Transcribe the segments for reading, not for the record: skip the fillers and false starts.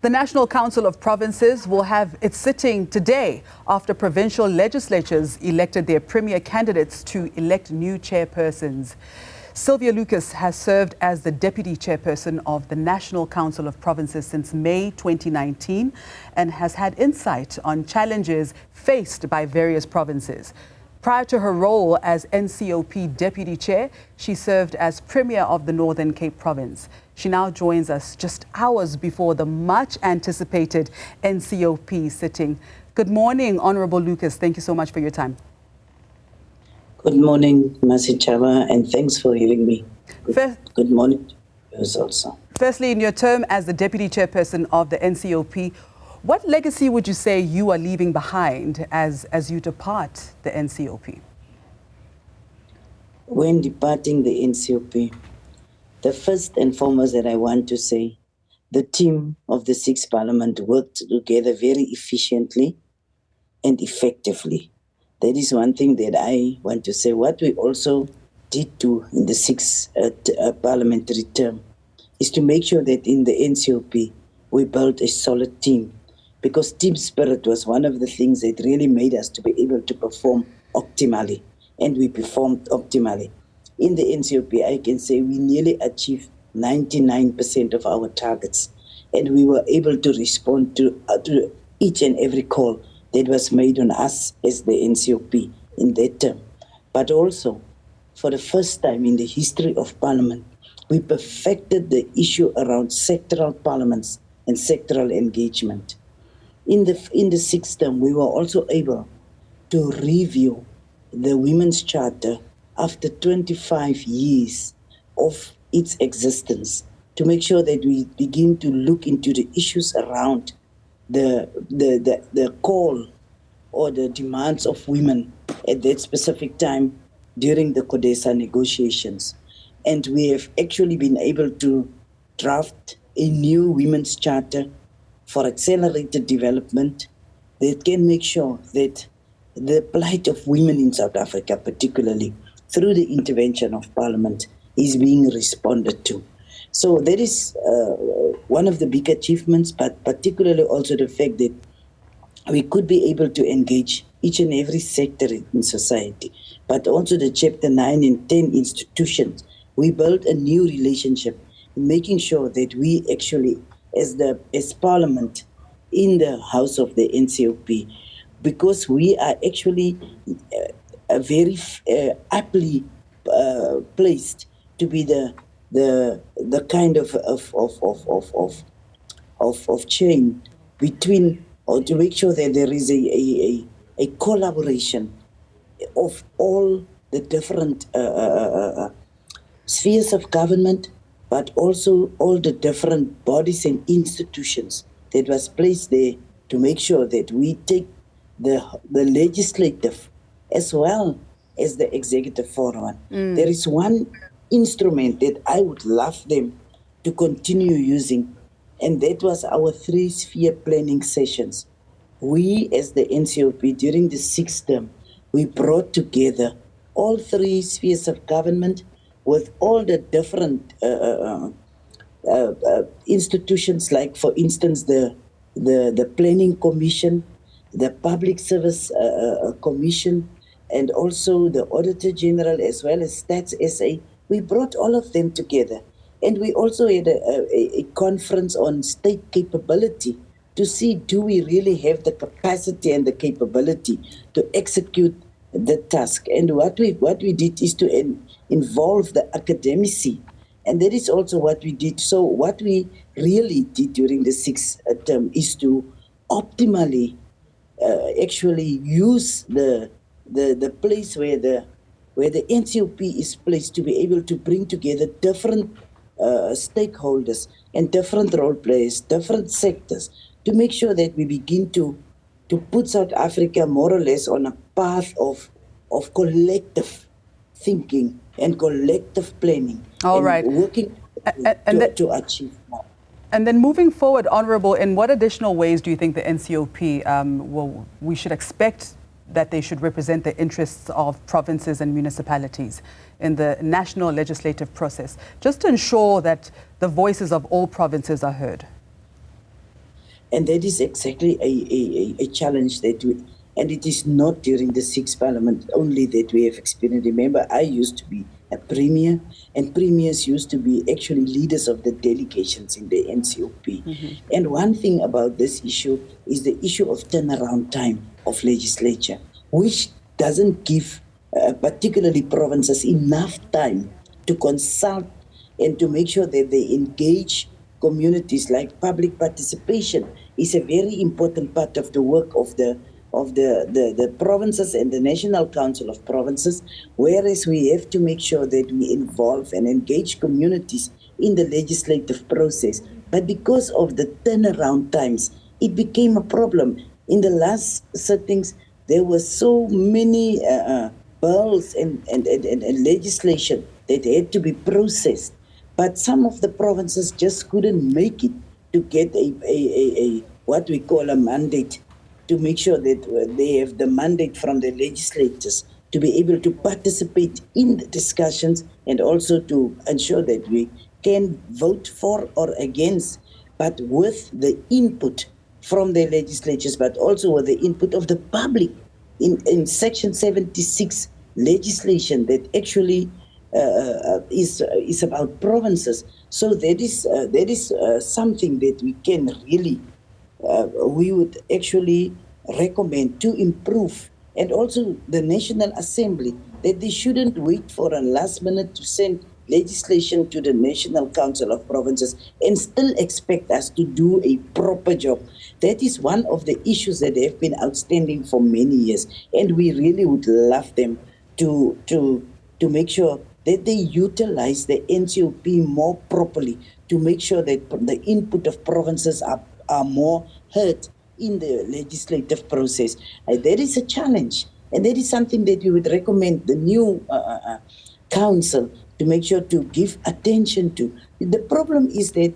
The National Council of Provinces will have its sitting today after provincial legislatures elected their premier candidates to elect new chairpersons. Sylvia Lucas has served as the Deputy Chairperson of the National Council of Provinces since May 2019 and has had insight on challenges faced by various provinces. Prior to her role as NCOP Deputy Chair, she served as Premier of the Northern Cape Province. She now joins us just hours before the much-anticipated NCOP sitting. Good morning, Honourable Lucas. Thank you so much for your time. Good morning, Masi Chava, and thanks for having me. Good morning to you also. Firstly, in your term as the Deputy Chairperson of the NCOP, what legacy would you say you are leaving behind as you depart the NCOP? When departing the NCOP, the first and foremost that I want to say, the team of the 6th Parliament worked together very efficiently and effectively. That is one thing that I want to say. What we also did do in the 6th parliamentary term is to make sure that in the NCOP we built a solid team, because team spirit was one of the things that really made us to be able to perform optimally, and we performed optimally. In the NCOP, I can say we nearly achieved 99% of our targets, and we were able to respond to each and every call that was made on us as the NCOP in that term. But also, for the first time in the history of Parliament, we perfected the issue around sectoral parliaments and sectoral engagement. In the 6th term, we were also able to review the Women's Charter after 25 years of its existence, to make sure that we begin to look into the issues around the call or the demands of women at that specific time during the CODESA negotiations. And we have actually been able to draft a new Women's Charter for accelerated development that can make sure that the plight of women in South Africa, particularly through the intervention of Parliament, is being responded to. So that is one of the big achievements, but particularly also the fact that we could be able to engage each and every sector in society, but also the Chapter 9 and 10 institutions. We built a new relationship in making sure that we actually, as Parliament in the House of the NCOP, because we are actually very aptly placed to be the kind of chain between, or to make sure that there is a collaboration of all the different spheres of government, but also all the different bodies and institutions that was placed there to make sure that we take the legislative as well as the executive forward. There is one instrument that I would love them to continue using, and that was our 3-sphere planning sessions. We, as the NCOP, during the 6th term, we brought together all 3 spheres of government with all the different institutions, like, for instance, the Planning Commission, the Public Service Commission, and also the Auditor General, as well as Stats SA. We brought all of them together. And we also had a conference on state capability to see, do we really have the capacity and the capability to execute the task? And what we did is to involve the academicy. And that is also what we did. So what we really did during the 6th term is to optimally actually use the place where the NCOP is placed to be able to bring together different stakeholders and different role players, different sectors, to make sure that we begin to put South Africa more or less on a path of collective thinking and collective planning. All right. Working to achieve more. And then moving forward, Honourable, in what additional ways do you think the NCOP we should expect that they should represent the interests of provinces and municipalities in the national legislative process, just to ensure that the voices of all provinces are heard? And that is exactly a challenge that we, and it is not during the sixth parliament only that we have experienced. Remember, I used to be a premier, and premiers used to be actually leaders of the delegations in the NCOP. And one thing about this issue is the issue of turnaround time of legislature, which doesn't give particularly provinces enough time to consult and to make sure that they engage communities. Like public participation is a very important part of the work of the provinces and the National Council of Provinces, whereas we have to make sure that we involve and engage communities in the legislative process. But because of the turnaround times, it became a problem. In the last sittings, there were so many bills and legislation that had to be processed. But some of the provinces just couldn't make it to get a what we call a mandate, to make sure that they have the mandate from the legislatures to be able to participate in the discussions and also to ensure that we can vote for or against, but with the input from the legislatures, but also with the input of the public in Section 76 legislation that actually is about provinces. So that is something that we can really, we would actually recommend to improve. And also the National Assembly, that they shouldn't wait for a last minute to send legislation to the National Council of Provinces and still expect us to do a proper job. That is one of the issues that have been outstanding for many years, and we really would love them to make sure that they utilize the NCOP more properly, to make sure that the input of provinces are more heard in the legislative process. There is a challenge, and that is something that we would recommend the new council to make sure to give attention to. The problem is that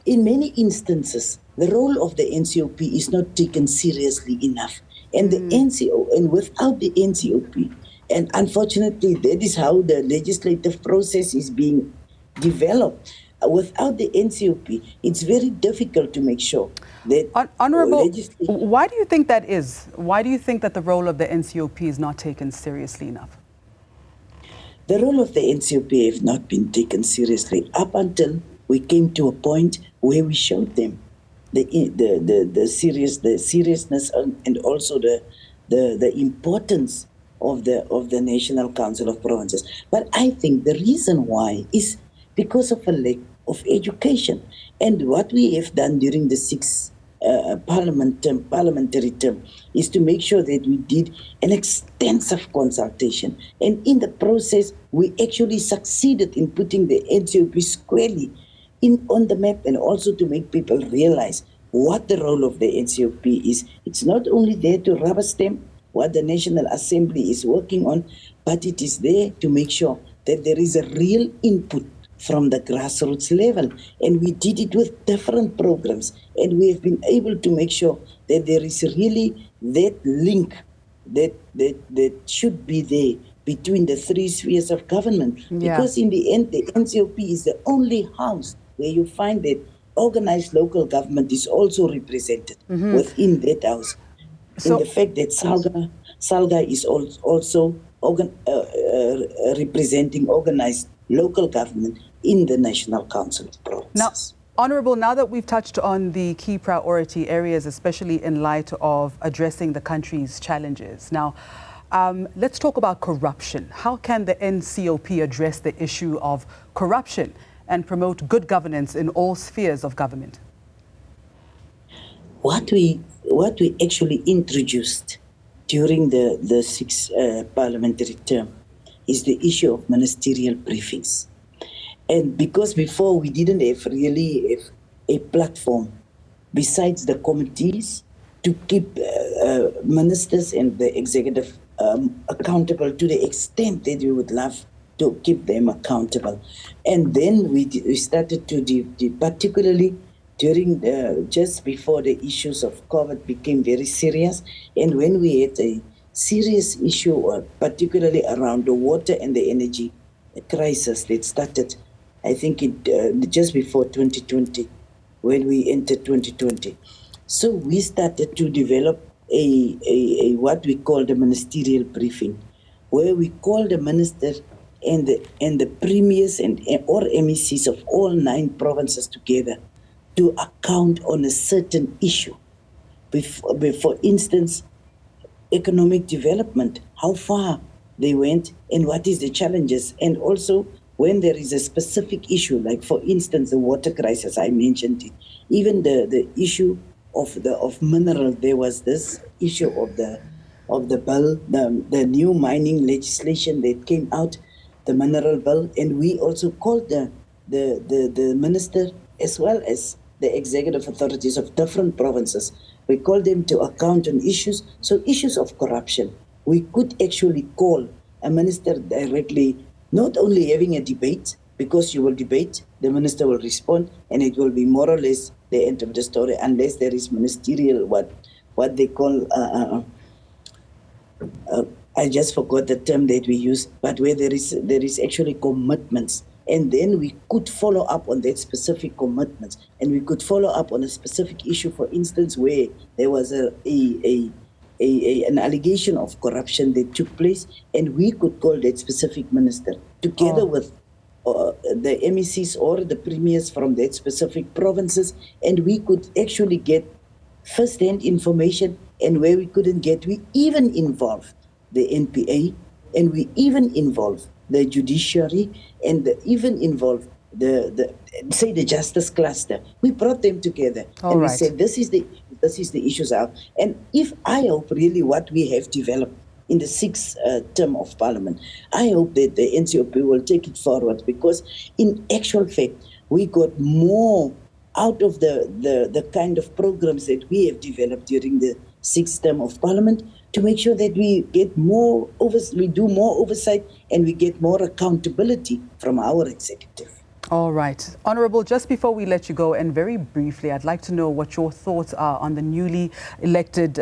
in many instances, the role of the NCOP is not taken seriously enough. And the NCO, and without the NCOP, and unfortunately, that is how the legislative process is being developed. Without the NCOP, it's very difficult to make sure that... Honourable, why do you think that is? Why do you think that the role of the NCOP is not taken seriously enough? The role of the NCOP has not been taken seriously up until we came to a point where we showed them the seriousness and also the importance of the National Council of Provinces. But I think the reason why is because of a lack of education. And what we have done during the sixth parliamentary term is to make sure that we did an extensive consultation. And in the process, we actually succeeded in putting the NCOP squarely on the map, and also to make people realize what the role of the NCOP is. It's not only there to rubber stamp what the National Assembly is working on, but it is there to make sure that there is a real input from the grassroots level. And we did it with different programs, and we have been able to make sure that there is really that link that should be there between the three spheres of government. Yeah. Because in the end, the NCOP is the only house where you find that organized local government is also represented within that house. So, and the fact that SALGA is also representing organized local government in the National Council of Provinces. Now, Honourable, now that we've touched on the key priority areas, especially in light of addressing the country's challenges, now let's talk about corruption. How can the NCOP address the issue of corruption and promote good governance in all spheres of government? What we actually introduced during the sixth parliamentary term is the issue of ministerial briefings. And because before we didn't really have a platform besides the committees to keep ministers and the executive accountable to the extent that we would love to keep them accountable. And then we started to particularly during just before the issues of COVID became very serious, and when we had a serious issue, particularly around the water and the energy crisis that started, I think just before 2020, when we entered 2020. So we started to develop a what we call the ministerial briefing, where we call the minister and the premiers and or MECs of all 9 provinces together to account on a certain issue. For instance, economic development, how far they went and what is the challenges, and also when there is a specific issue, like for instance the water crisis, I mentioned it, even the issue of mineral. There was this issue of the bill, the new mining legislation that came out, the mineral bill, and we also called the minister as well as the executive authorities of different provinces. We called them to account on issues. So issues of corruption, we could actually call a minister directly, not only having a debate, because you will debate, the minister will respond, and it will be more or less the end of the story, unless there is ministerial, what they call, I just forgot the term that we use, but where there is actually commitments. And then we could follow up on that specific commitments, and we could follow up on a specific issue, for instance, where there was an allegation of corruption that took place, and we could call that specific minister together with the MECs or the premiers from that specific provinces, and we could actually get first-hand information. And where we couldn't get, we even involved the NPA, and we even involved the judiciary, and even involved the justice cluster. We brought them together. And we said, this is the issues out. And if I hope really what we have developed in the 6th term of Parliament, I hope that the NCOP will take it forward, because in actual fact, we got more out of the kind of programs that we have developed during the 6th term of Parliament, to make sure that we get we do more oversight, and we get more accountability from our executive. All right. Honourable, just before we let you go, and very briefly, I'd like to know what your thoughts are on the newly elected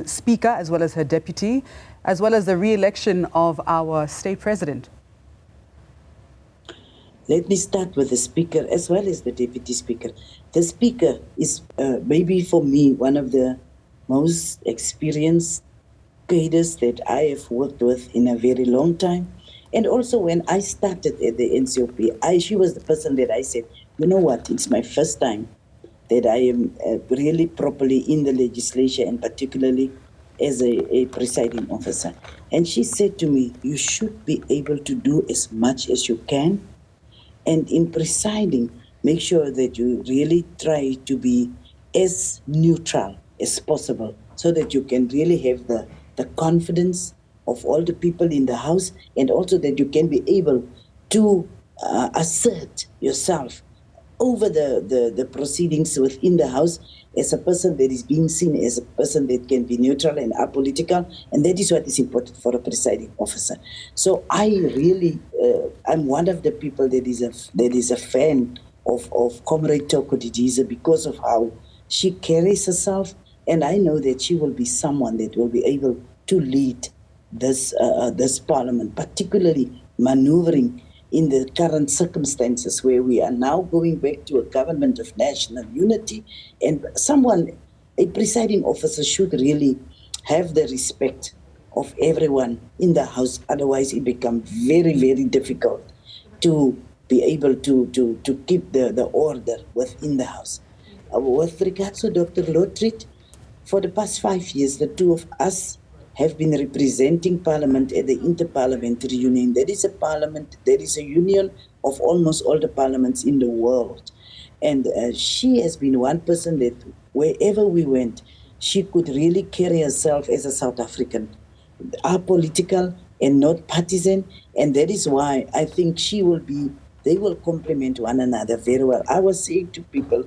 Speaker, as well as her deputy, as well as the re-election of our State President. Let me start with the Speaker as well as the Deputy Speaker. The Speaker is maybe for me one of the most experienced cadres that I have worked with in a very long time. And also when I started at the NCOP, she was the person that I said, you know what, it's my first time that I am really properly in the legislature, and particularly as a presiding officer. And she said to me, you should be able to do as much as you can. And in presiding, make sure that you really try to be as neutral as possible, so that you can really have the confidence of all the people in the House, and also that you can be able to assert yourself over the proceedings within the House as a person that is being seen as a person that can be neutral and apolitical, and that is what is important for a presiding officer. So I really, I'm one of the people that is a fan of Comrade Toko Didiza, because of how she carries herself, and I know that she will be someone that will be able to lead this Parliament, particularly maneuvering in the current circumstances where we are now going back to a government of national unity, and a presiding officer should really have the respect of everyone in the House. Otherwise, it becomes very, very difficult to be able to keep the order within the House. With regards to Dr. Lotriet, for the past 5 years, the two of us have been representing Parliament at the Interparliamentary Union. That is a parliament, that is a union of almost all the parliaments in the world. And she has been one person that wherever we went, she could really carry herself as a South African, apolitical and not partisan. And that is why I think they will complement one another very well. I was saying to people,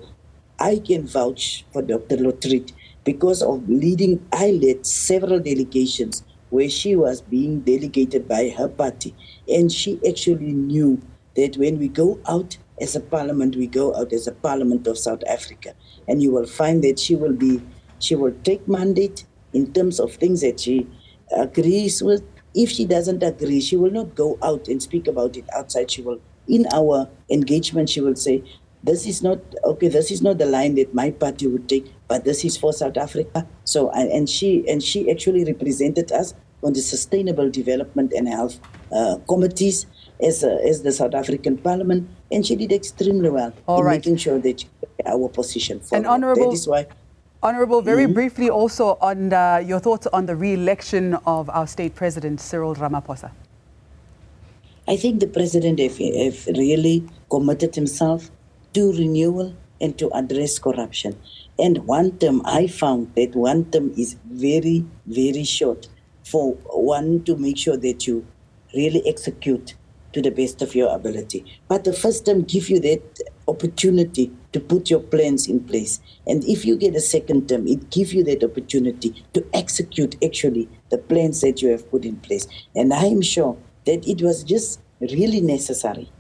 I can vouch for Dr. Lotriet, because of I led several delegations where she was being delegated by her party. And she actually knew that when we go out as a parliament, we go out as a Parliament of South Africa. And you will find that she will take mandate in terms of things that she agrees with. If she doesn't agree, she will not go out and speak about it outside. In our engagement, she will say, this is not okay. This is not the line that my party would take, but this is for South Africa. So, and she actually represented us on the Sustainable Development and Health committees as the South African Parliament, and she did extremely well in making sure that our position forward. And Honourable, that is why. Honourable, very briefly also on your thoughts on the re-election of our state president, Cyril Ramaphosa. I think the president have really committed himself to renewal and to address corruption. And one term, I found that one term is very, very short for one to make sure that you really execute to the best of your ability. But the first term gives you that opportunity to put your plans in place. And if you get a second term, it gives you that opportunity to execute actually the plans that you have put in place. And I am sure that it was just really necessary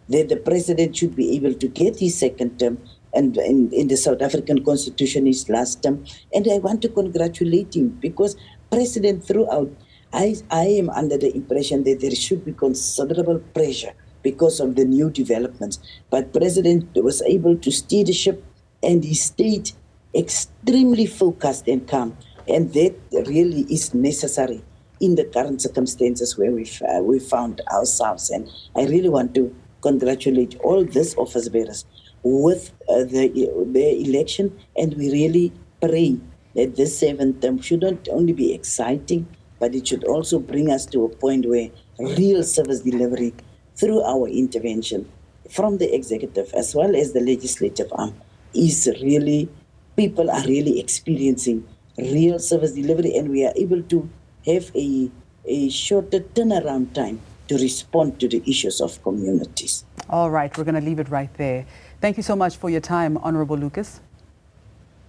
that the president should be able to get his second term, and in the South African Constitution his last term. And I want to congratulate him, because president throughout, I am under the impression that there should be considerable pressure because of the new developments. But president was able to steer the ship, and he stayed extremely focused and calm. And that really is necessary in the current circumstances where we found ourselves. And I really want to congratulate all these office bearers with their election, and we really pray that this seventh term should not only be exciting, but it should also bring us to a point where real service delivery through our intervention from the executive as well as the legislative arm is really, people are really experiencing real service delivery, and we are able to have a shorter turnaround time to respond to the issues of communities. All right, we're going to leave it right there. Thank you so much for your time, Honourable Lucas.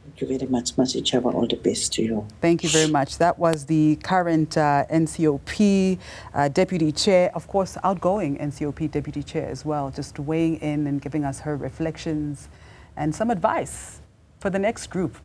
Thank you very much, Masichaba. All the best to you. Thank you very much. That was the current NCOP Deputy Chair, of course, outgoing NCOP Deputy Chair as well, just weighing in and giving us her reflections and some advice for the next group.